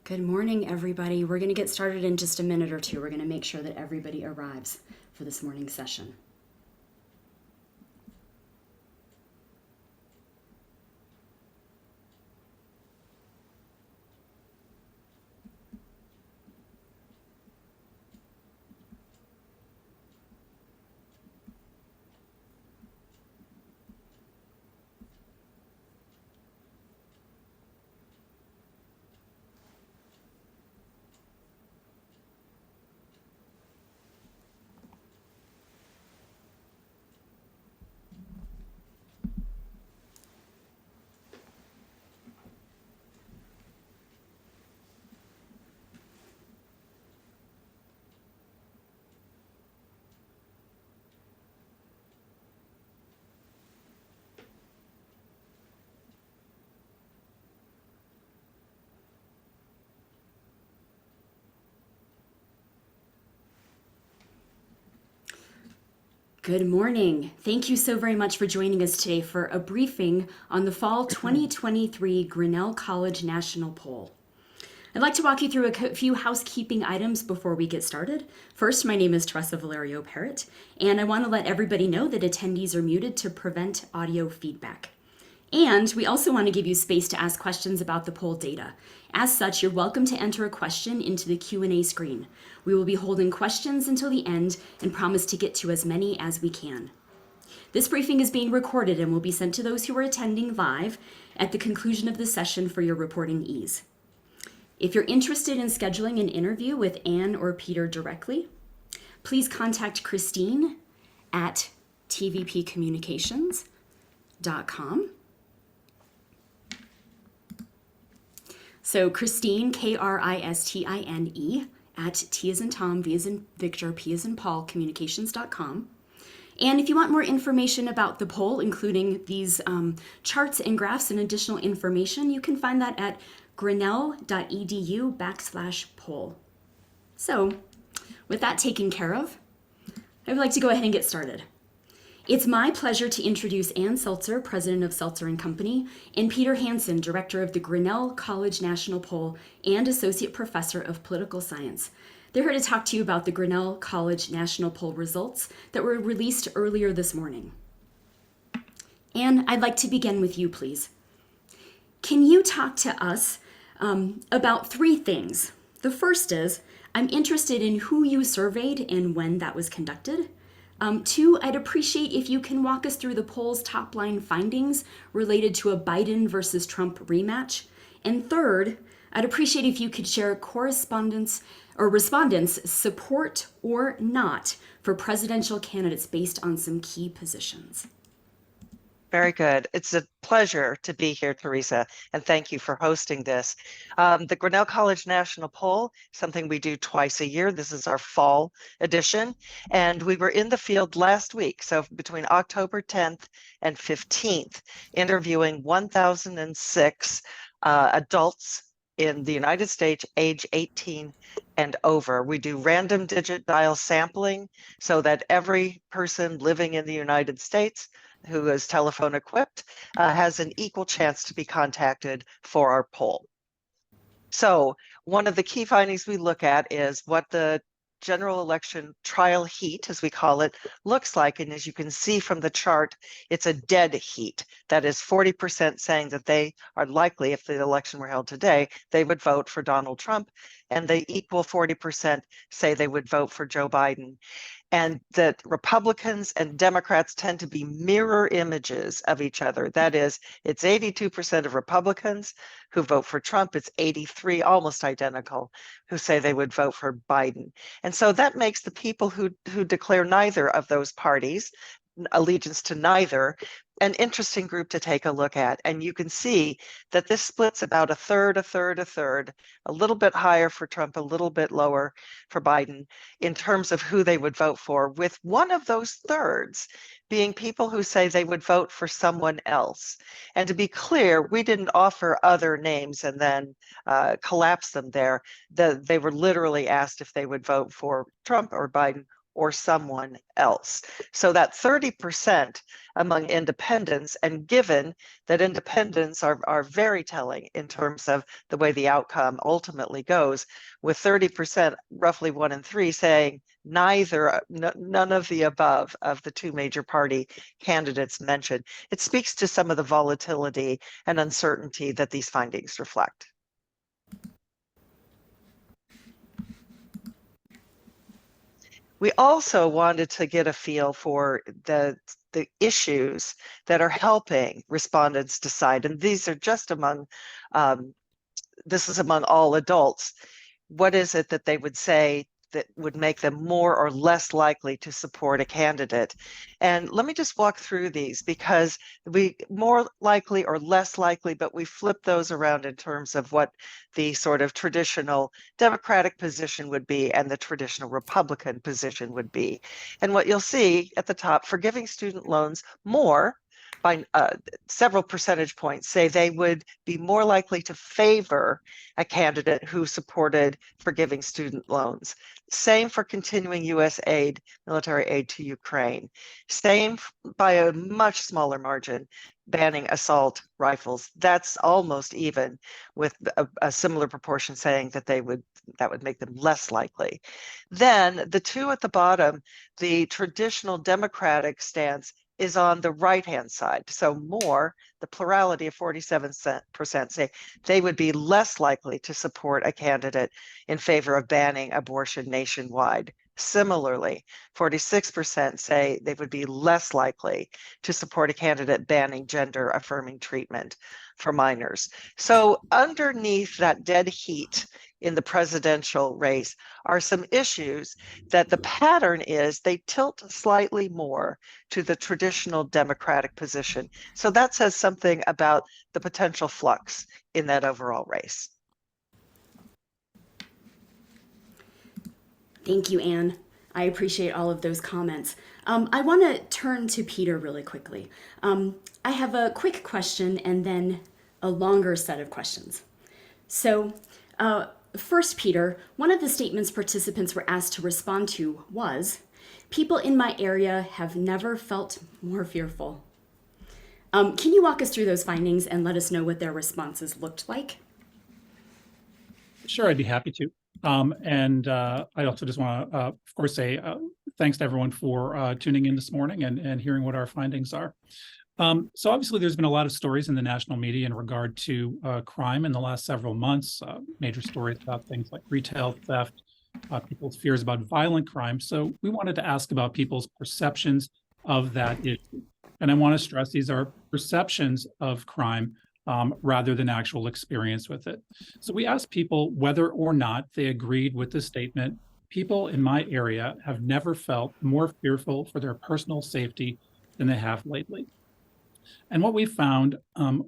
Good morning, everybody. We're going to get started in just a minute or two. We're going to make sure that everybody arrives for this morning's session. Good morning. Thank you so very much for joining us today for a briefing on the fall 2023 Grinnell College National Poll. I'd like to walk you through a few housekeeping items before we get started. First, my name is Teresa Valerio Parrott, and I want to let everybody know that attendees are muted to prevent audio feedback. And we also want to give you space to ask questions about the poll data. As such, you're welcome to enter a question into the Q&A screen. We will be holding questions until the end and promise to get to as many as we can. This briefing is being recorded and will be sent to those who are attending live at the conclusion of the session for your reporting ease. If you're interested in scheduling an interview with Anne or Peter directly, please contact Christine at tvpcommunications.com. So Christine, Kristine, at T as in Tom, V as in Victor, P as in Paul, communications.com. And if you want more information about the poll, including these charts and graphs and additional information, you can find that at grinnell.edu/poll. So with that taken care of, I would like to go ahead and get started. It's my pleasure to introduce Ann Selzer, president of Selzer and Company, and Peter Hanson, director of the Grinnell College National Poll and associate professor of political science. They're here to talk to you about the Grinnell College National Poll results that were released earlier this morning. Ann, I'd like to begin with you, please. Can you talk to us about three things? The first is, I'm interested in who you surveyed and when that was conducted. Two, I'd appreciate if you can walk us through the poll's top line findings related to a Biden versus Trump rematch. And third, I'd appreciate if you could share correspondence or respondents' support or not for presidential candidates based on some key positions. Very good. It's a pleasure to be here, Teresa, and thank you for hosting this. The Grinnell College National Poll, something we do twice a year. This is our fall edition, and we were in the field last week, so between October 10th and 15th, interviewing 1,006 adults in the United States, age 18 and over. We do random digit dial sampling so that every person living in the United States who is telephone equipped has an equal chance to be contacted for our poll. So one of the key findings we look at is what the general election trial heat, as we call it, looks like. And as you can see from the chart, it's a dead heat. That is 40% saying that they are likely, if the election were held today, they would vote for Donald Trump, and the equal 40% say they would vote for Joe Biden. And that Republicans and Democrats tend to be mirror images of each other. That is, it's 82% of Republicans who vote for Trump. It's 83, almost identical, who say they would vote for Biden. And so that makes the people who declare neither of those parties, allegiance to neither, an interesting group to take a look at. And you can see that this splits about a third, a little bit higher for Trump, a little bit lower for Biden in terms of who they would vote for, with one of those thirds being people who say they would vote for someone else. And to be clear, we didn't offer other names and then collapse them there. They were literally asked if they would vote for Trump or Biden or someone else. So that 30% among independents, and given that independents are very telling in terms of the way the outcome ultimately goes, with 30%, roughly 1 in 3 saying neither, none of the above of the two major party candidates mentioned. It speaks to some of the volatility and uncertainty that these findings reflect. We also wanted to get a feel for the issues that are helping respondents decide, and these are just among, this is among all adults. What is it that they would say that would make them more or less likely to support a candidate? And let me just walk through these, because we more likely or less likely, but we flip those around in terms of what the sort of traditional Democratic position would be and the traditional Republican position would be. And what you'll see at the top, forgiving student loans more by several percentage points, say they would be more likely to favor a candidate who supported forgiving student loans. Same for continuing U.S. aid, military aid to Ukraine. Same by a much smaller margin, banning assault rifles. That's almost even, with a similar proportion saying that that would make them less likely. Then the two at the bottom, the traditional Democratic stance is on the right-hand side. So more, the plurality of 47% say they would be less likely to support a candidate in favor of banning abortion nationwide. Similarly, 46% say they would be less likely to support a candidate banning gender-affirming treatment for minors. So underneath that dead heat in the presidential race are some issues that the pattern is they tilt slightly more to the traditional Democratic position. So that says something about the potential flux in that overall race. Thank you, Anne. I appreciate all of those comments. I want to turn to Peter really quickly. I have a quick question and then a longer set of questions. So, first, Peter, one of the statements participants were asked to respond to was, "People in my area have never felt more fearful." Can you walk us through those findings and let us know what their responses looked like? Sure, I'd be happy to. I also just want to, of course, say thanks to everyone for tuning in this morning and hearing what our findings are. So obviously, there's been a lot of stories in the national media in regard to crime in the last several months, major stories about things like retail theft, people's fears about violent crime. So we wanted to ask about people's perceptions of that issue. And I want to stress these are perceptions of crime rather than actual experience with it. So we asked people whether or not they agreed with the statement, "People in my area have never felt more fearful for their personal safety than they have lately." And what we found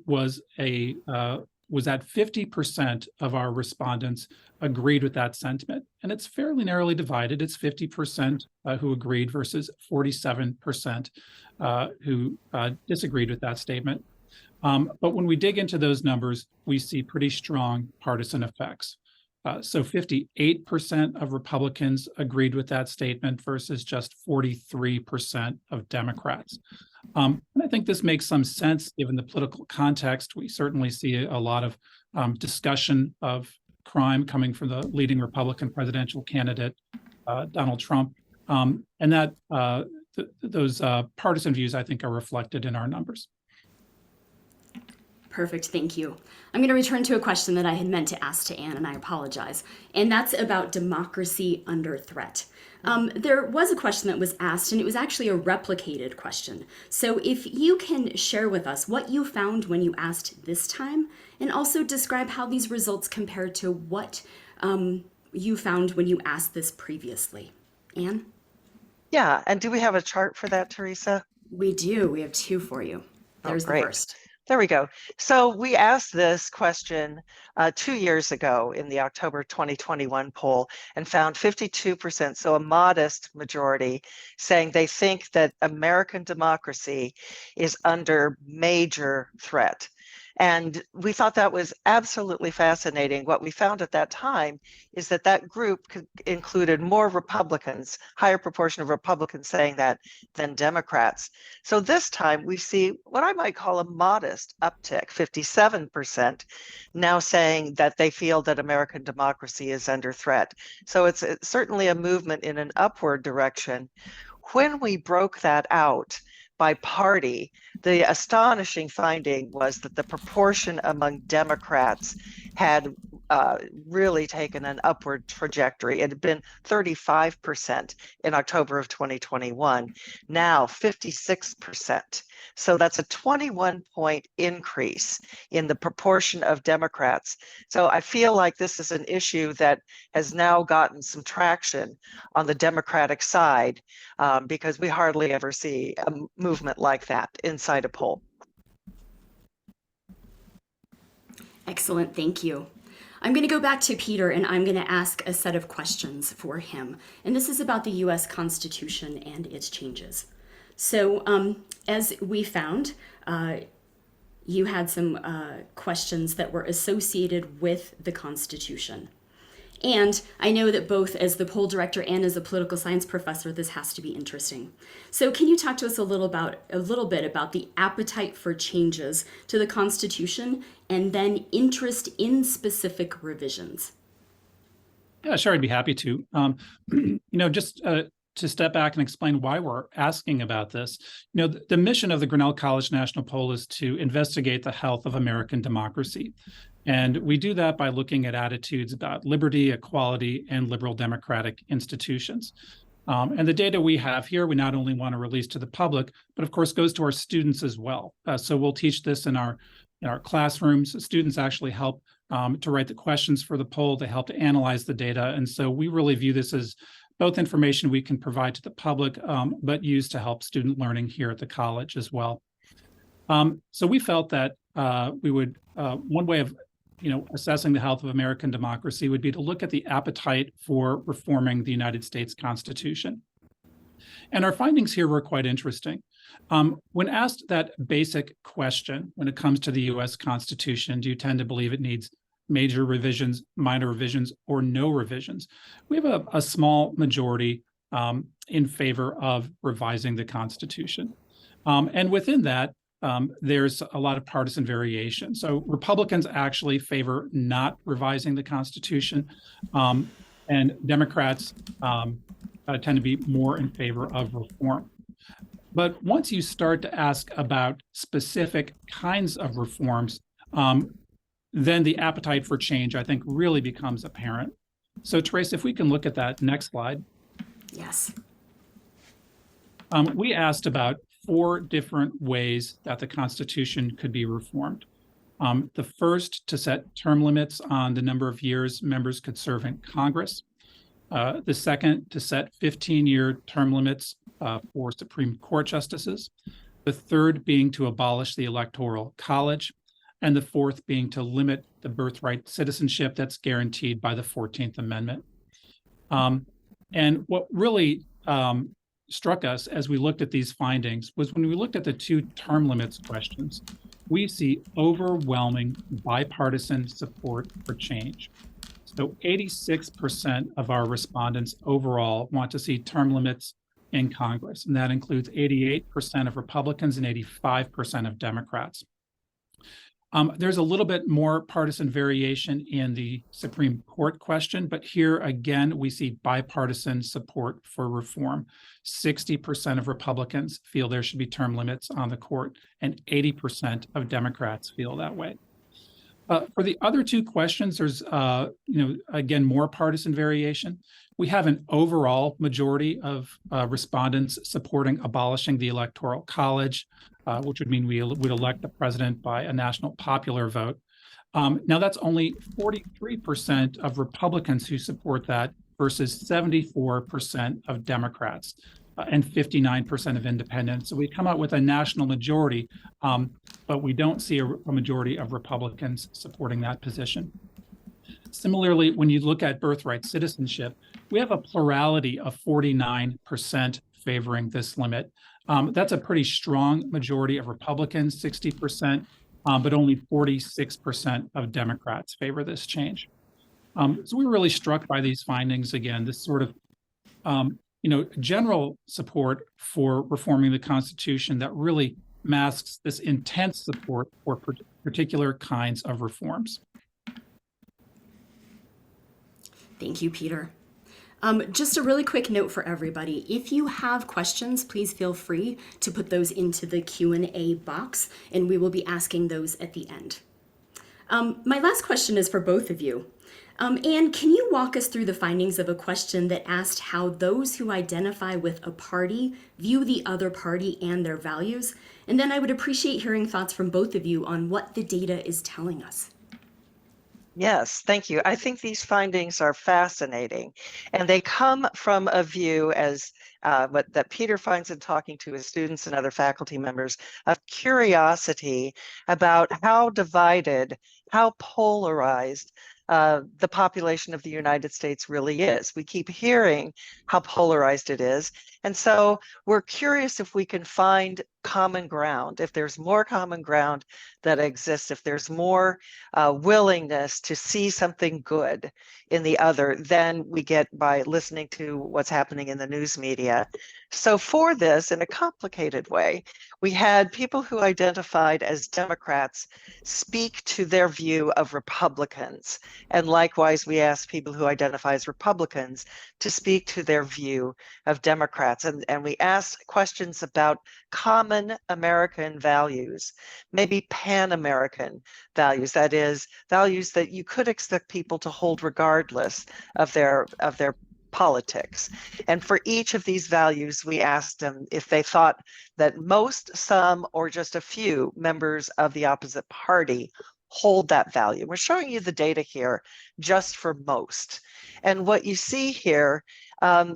was that 50% of our respondents agreed with that sentiment. And it's fairly narrowly divided. It's 50% who agreed versus 47% who disagreed with that statement. But when we dig into those numbers, we see pretty strong partisan effects. So 58% of Republicans agreed with that statement versus just 43% of Democrats. And I think this makes some sense given the political context. We certainly see a lot of discussion of crime coming from the leading Republican presidential candidate, Donald Trump. And that those partisan views, I think, are reflected in our numbers. Perfect, thank you. I'm going to return to a question that I had meant to ask to Anne, and I apologize. And that's about democracy under threat. There was a question that was asked, and it was actually a replicated question. So if you can share with us what you found when you asked this time, and also describe how these results compare to what you found when you asked this previously. Anne? Yeah, and do we have a chart for that, Teresa? We do. We have two for you. There's the first. There we go. So we asked this question 2 years ago in the October 2021 poll and found 52%, so a modest majority, saying they think that American democracy is under major threat. And we thought that was absolutely fascinating. What we found at that time is that that group included more Republicans, higher proportion of Republicans saying that than Democrats. So this time we see what I might call a modest uptick, 57% now saying that they feel that American democracy is under threat. So it's certainly a movement in an upward direction. When we broke that out by party, the astonishing finding was that the proportion among Democrats had really taken an upward trajectory. It had been 35% in October of 2021, now 56%. So that's a 21-point increase in the proportion of Democrats. So I feel like this is an issue that has now gotten some traction on the Democratic side, because we hardly ever see a movement like that inside a poll. Excellent, thank you. I'm going to go back to Peter and I'm going to ask a set of questions for him. And this is about the US Constitution and its changes. So as we found, you had some questions that were associated with the Constitution. And I know that both as the poll director and as a political science professor, this has to be interesting. So can you talk to us a little bit about the appetite for changes to the Constitution and then interest in specific revisions? Yeah, sure, I'd be happy to. Just to step back and explain why we're asking about this. The mission of the Grinnell College National Poll is to investigate the health of American democracy. And we do that by looking at attitudes about liberty, equality, and liberal democratic institutions. And the data we have here, we not only want to release to the public, but of course goes to our students as well. So we'll teach this in our classrooms. Students actually help to write the questions for the poll. They help to analyze the data. And so we really view this as both information we can provide to the public, but use to help student learning here at the college as well. So we felt that we would, one way of assessing the health of American democracy would be to look at the appetite for reforming the United States Constitution. And our findings here were quite interesting. When asked that basic question, when it comes to the US Constitution, do you tend to believe it needs major revisions, minor revisions, or no revisions? We have a small majority in favor of revising the Constitution. And within that, there's a lot of partisan variation. So Republicans actually favor not revising the Constitution, and Democrats tend to be more in favor of reform. But once you start to ask about specific kinds of reforms, then the appetite for change, I think, really becomes apparent. So Teresa, if we can look at that next slide. Yes. We asked about 4 different ways that the Constitution could be reformed. The first, to set term limits on the number of years members could serve in Congress. The second, to set 15-year term limits for Supreme Court justices. The third being to abolish the Electoral College. And the fourth being to limit the birthright citizenship that's guaranteed by the 14th Amendment. And what really struck us as we looked at these findings was when we looked at the 2 term limits questions, we see overwhelming bipartisan support for change. So 86% of our respondents overall want to see term limits in Congress, and that includes 88% of Republicans and 85% of Democrats. There's a little bit more partisan variation in the Supreme Court question, but here again, we see bipartisan support for reform. 60% of Republicans feel there should be term limits on the court, and 80% of Democrats feel that way. For the other 2 questions, there's, again, more partisan variation. We have an overall majority of respondents supporting abolishing the Electoral College, which would mean we would elect the president by a national popular vote. Now, that's only 43% of Republicans who support that versus 74% of Democrats and 59% of independents. So we come out with a national majority, but we don't see a majority of Republicans supporting that position. Similarly, when you look at birthright citizenship, we have a plurality of 49% favoring this limit. That's a pretty strong majority of Republicans, 60%, but only 46% of Democrats favor this change. So we were really struck by these findings. Again, this sort of general support for reforming the Constitution that really masks this intense support for particular kinds of reforms. Thank you, Peter. Just a really quick note for everybody. If you have questions, please feel free to put those into the Q&A box, and we will be asking those at the end. My last question is for both of you. Anne, can you walk us through the findings of a question that asked how those who identify with a party view the other party and their values? And then I would appreciate hearing thoughts from both of you on what the data is telling us. Yes, thank you. I think these findings are fascinating, and they come from a view as that Peter finds in talking to his students and other faculty members of curiosity about how divided, how polarized the population of the United States really is. We keep hearing how polarized it is. And so we're curious if we can find common ground, if there's more common ground that exists, if there's more willingness to see something good in the other than we get by listening to what's happening in the news media. So for this, in a complicated way, we had people who identified as Democrats speak to their view of Republicans. And likewise, we asked people who identify as Republicans to speak to their view of Democrats. And we asked questions about common American values, maybe Pan-American values, that is, values that you could expect people to hold regardless of their politics. And for each of these values, we asked them if they thought that most, some, or just a few members of the opposite party hold that value. We're showing you the data here just for most. And what you see here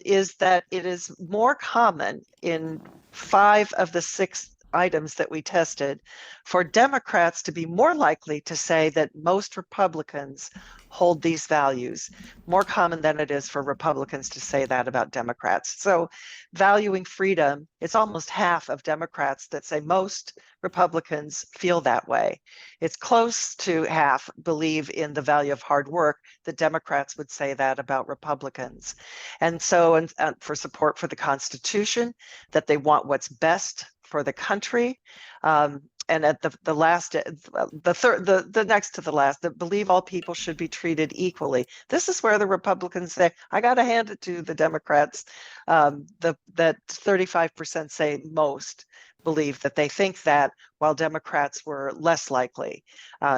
is that it is more common in 5 of the 6 items that we tested for Democrats to be more likely to say that most Republicans hold these values, more common than it is for Republicans to say that about Democrats. So valuing freedom, it's almost half of Democrats that say most Republicans feel that way. It's close to half believe in the value of hard work. The Democrats would say that about Republicans. And so and for support for the Constitution, that they want what's best for the country. And at the last, the next to the last, that believe all people should be treated equally. This is where the Republicans say, I got to hand it to the Democrats, that 35% say most believe that they think that, while Democrats were less likely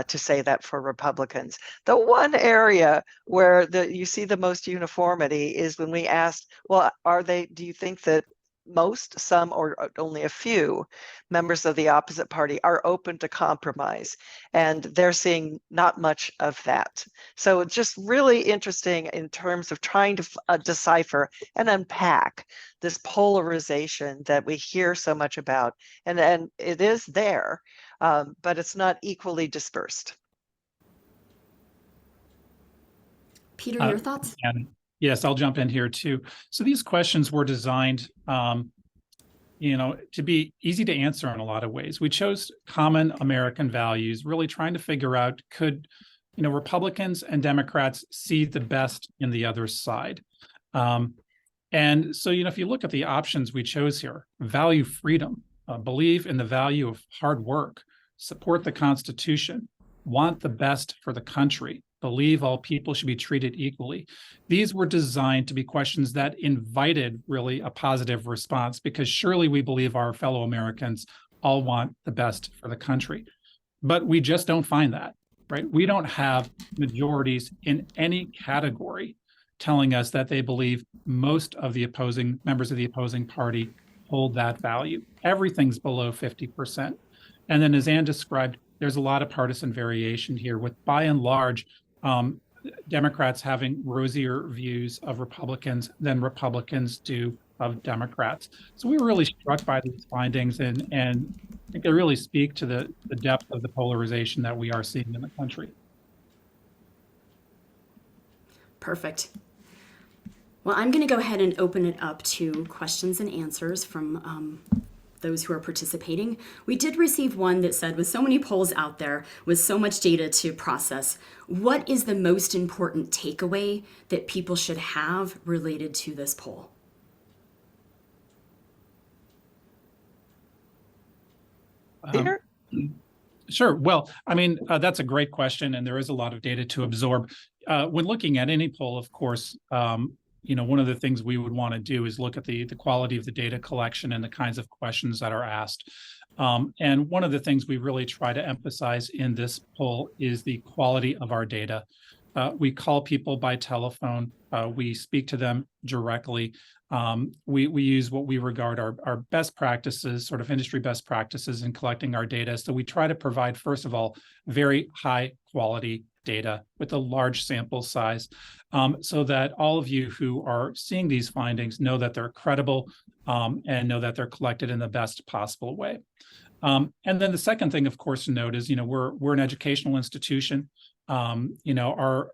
to say that for Republicans. The one area where you see the most uniformity is when we asked, well, do you think that most, some, or only a few members of the opposite party are open to compromise? And they're seeing not much of that. So it's just really interesting in terms of trying to decipher and unpack this polarization that we hear so much about. And it is there, but it's not equally dispersed. Peter, your thoughts? And yes, I'll jump in here too. So these questions were designed, to be easy to answer in a lot of ways. We chose common American values, really trying to figure out, could, Republicans and Democrats see the best in the other side? And so, if you look at the options we chose here, value freedom, believe in the value of hard work, support the Constitution, want the best for the country, believe all people should be treated equally. These were designed to be questions that invited really a positive response, because surely we believe our fellow Americans all want the best for the country. But we just don't find that, right? We don't have majorities in any category telling us that they believe most of the opposing members of the opposing party hold that value. Everything's below 50%. And then, as Anne described, there's a lot of partisan variation here, with by and large, Democrats having rosier views of Republicans than Republicans do of Democrats. So we were really struck by these findings, and I think they really speak to the depth of the polarization that we are seeing in the country. Perfect. Well, I'm going to go ahead and open it up to questions and answers from those who are participating. We did receive one that said, with so many polls out there, with so much data to process, what is the most important takeaway that people should have related to this poll? Peter? Sure. Well, I mean, that's a great question, and there is a lot of data to absorb. When looking at any poll, of course, one of the things we would want to do is look at the quality of the data collection and the kinds of questions that are asked. And one of the things we really try to emphasize in this poll is the quality of our data. We call people by telephone. We speak to them directly. We use what we regard our best practices, sort of industry best practices in collecting our data. So we try to provide, first of all, very high quality data with a large sample size, so that all of you who are seeing these findings know that they're credible, and know that they're collected in the best possible way. And then the second thing, of course, to note is, we're an educational institution. Our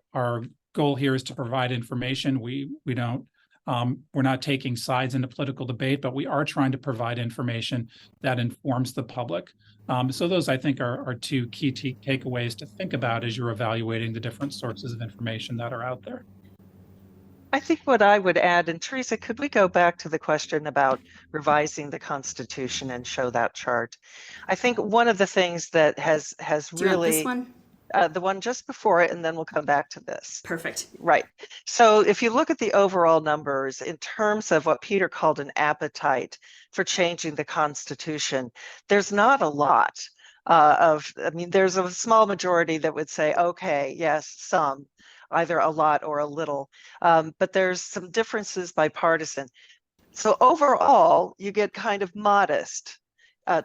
goal here is to provide information. We don't we're not taking sides in the political debate, but we are trying to provide information that informs the public. So those, I think, are two key takeaways to think about as you're evaluating the different sources of information that are out there. I think what I would add, and Teresa, could we go back to the question about revising the Constitution and show that chart? I think one of the things that has Do you want this really, one? the one just before it, and then we'll come back to this. Perfect. Right. So if you look at the overall numbers in terms of what Peter called an appetite for changing the Constitution, there's not a lot there's a small majority that would say, okay, yes, some, either a lot or a little, but there's some differences bipartisan. So overall, you get kind of modest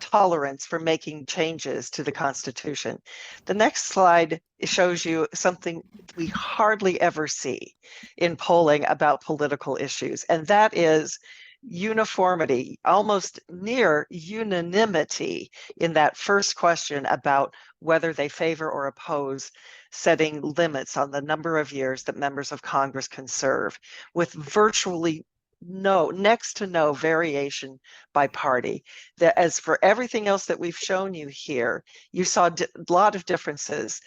tolerance for making changes to the Constitution. The next slide shows you something we hardly ever see in polling about political issues, and that is uniformity, almost near unanimity in that first question about whether they favor or oppose setting limits on the number of years that members of Congress can serve, with virtually next to no variation by party. As for everything else that we've shown you here, you saw a lot of differences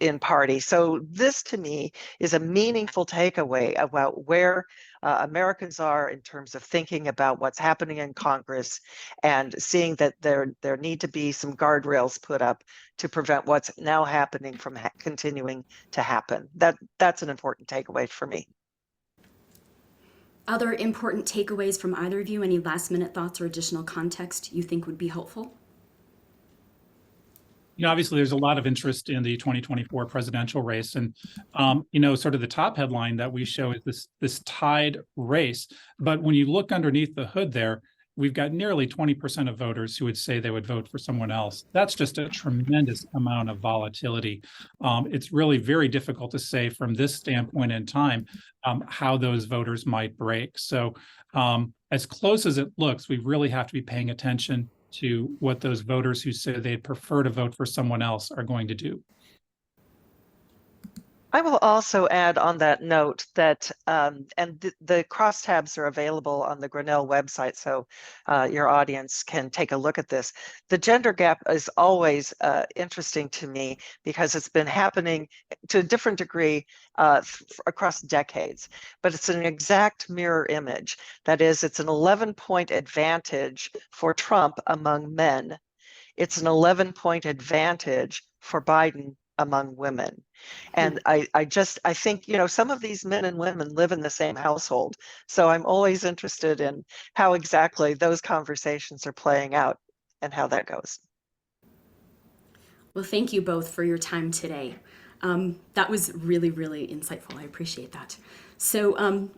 in party. So this, to me, is a meaningful takeaway about where Americans are in terms of thinking about what's happening in Congress and seeing that there need to be some guardrails put up to prevent what's now happening from continuing to happen. That's an important takeaway for me. Other important takeaways from either of you? Any last minute thoughts or additional context you think would be helpful? Obviously, there's a lot of interest in the 2024 presidential race, and sort of the top headline that we show is this tied race. But when you look underneath the hood there, we've got nearly 20% of voters who would say they would vote for someone else. That's just a tremendous amount of volatility. It's really very difficult to say from this standpoint in time how those voters might break. So as close as it looks, we really have to be paying attention to what those voters who say they'd prefer to vote for someone else are going to do. I will also add on that note that, the crosstabs are available on the Grinnell website, so your audience can take a look at this. The gender gap is always interesting to me because it's been happening to a different degree across decades, but it's an exact mirror image. That is, it's an 11-point advantage for Trump among men. It's an 11-point advantage for Biden among women. And I think, some of these men and women live in the same household. So I'm always interested in how exactly those conversations are playing out and how that goes. Well, thank you both for your time today. That was really, really insightful. I appreciate that. So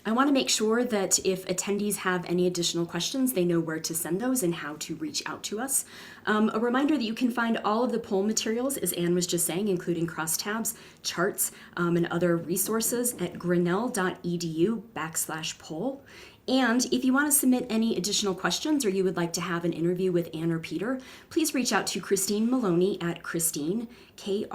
I want to make sure that if attendees have any additional questions, they know where to send those and how to reach out to us. A reminder that you can find all of the poll materials, as Anne was just saying, including crosstabs, charts, and other resources at grinnell.edu/poll. And if you want to submit any additional questions or you would like to have an interview with Anne or Peter, please reach out to Christine Maloney at Christine, Kristine,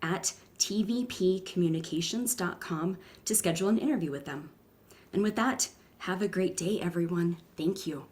at tvpcommunications.com to schedule an interview with them. And with that, Have a great day, everyone. Thank you.